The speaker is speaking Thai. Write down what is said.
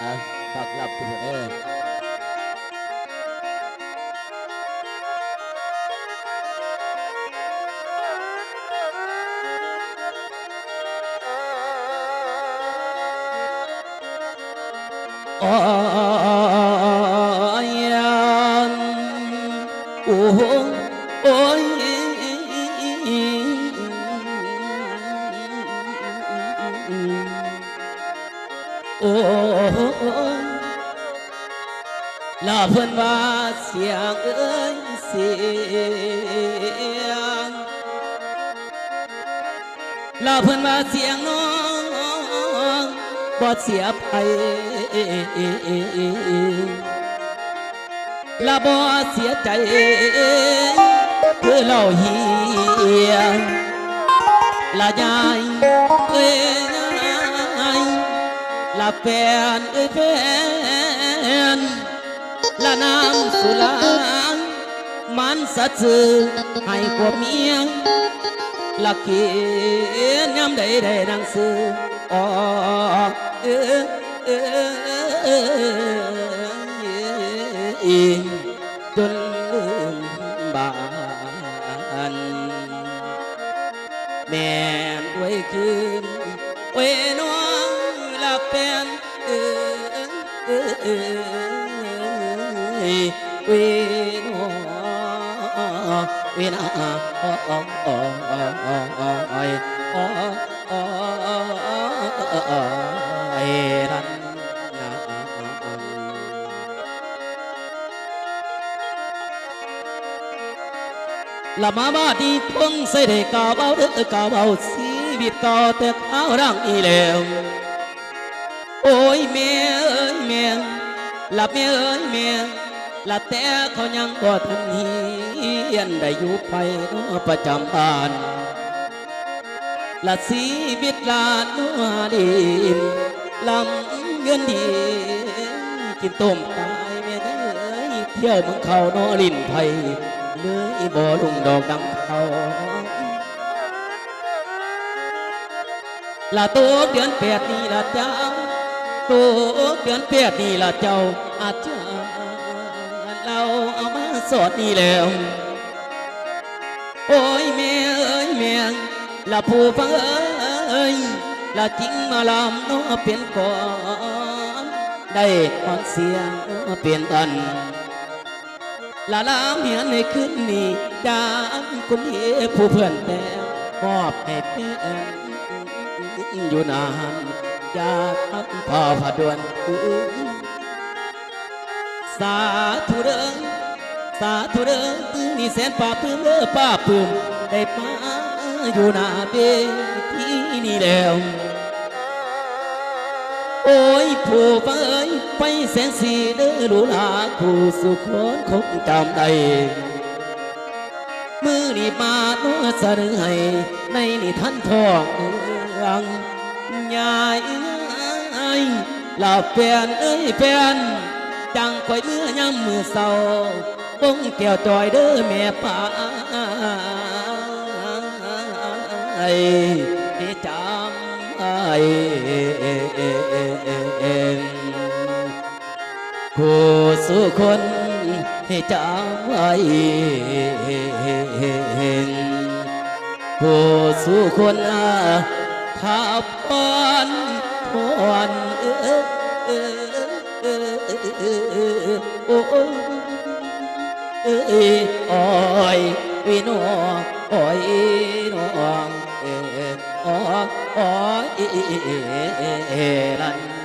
อ่ะฝากรับทุกคนโอ้ยโอ้โอ้ยโอ้ลาเพิ่นว่าเสียงเอ้ยเสียงลาเพิ่นว่าเสียงน้องบ่เสียไปลาบ่เสียใจคือเล่าเฮียลายายเอ้ยลาแฟนเอ้ยแฟนละน้ำสุรางมันสัตย์ซื่อให้กว่าเมียละเกียนย้ำใดได้นังซื้ออ๋อเออเออจนลืมบ้านแม่ไว้คืนไว้น้องละแฟนเออเวนอเวนอารันละมาบ้าดีพงใส่ได้กาเบาเด้อกาเบาชีวิตก่อแต่ข้าวร่างอีแล้วโอ้ยเมียเอ้ยเมียหลับเมียเอ้ยเมียหลับแต่เขายังบ่ทันเฮียนได้อยู่ไปเนาะประจำบ้านละชีวิตลาดนัวดินลำเงินดีกินต้มตายเมียเอ้ยเที่ยวเมืองเขานอลินไทยเลยบ่ลุงดอกดังเขาละตัวเดือนแปดนี่ละเจ้าตัวเดือนแปดนี่ละเจ้าอาจารย์เราเอามาสอนนี่แล้วโอ้ยแม่เอ้ยแม่ละผู้ฟังเอ้ยละจริงมาลำน้อเปลี่ยนก่อนได้ฟังเสียงน้อเปลี่ยนตันละลามเหียนในคืนนี้จากคนเอ๋ผู้เพื่อนแต่มอบให้แฟนอยู่นานจากพ่อผดวนสาธุเด้อสาธุเด้อนี่แสนป่าปื้มเด้อป้าปื้มได้มาอยู่หน้าเวทีนี่แล้วโอ้ยผู้ฟังเอ้ยไปแสงสีเด้อหรูหราผู้สุขคนคงจำได้มือนี่มาโน้เสนอให้ในนิทานทองเรื่องยายเอ้ยลาแฟนเอ้ยแฟนจังคอยเมื่อยามมือเศร้าบ้งแก้วจอยเด้อแม่ป่าให้จำผู้สุคนให้จำไว้ผู้สุคนทับปอนทวนโอ้โอ้ยวินโอ้ยน้องโอ้ยลัน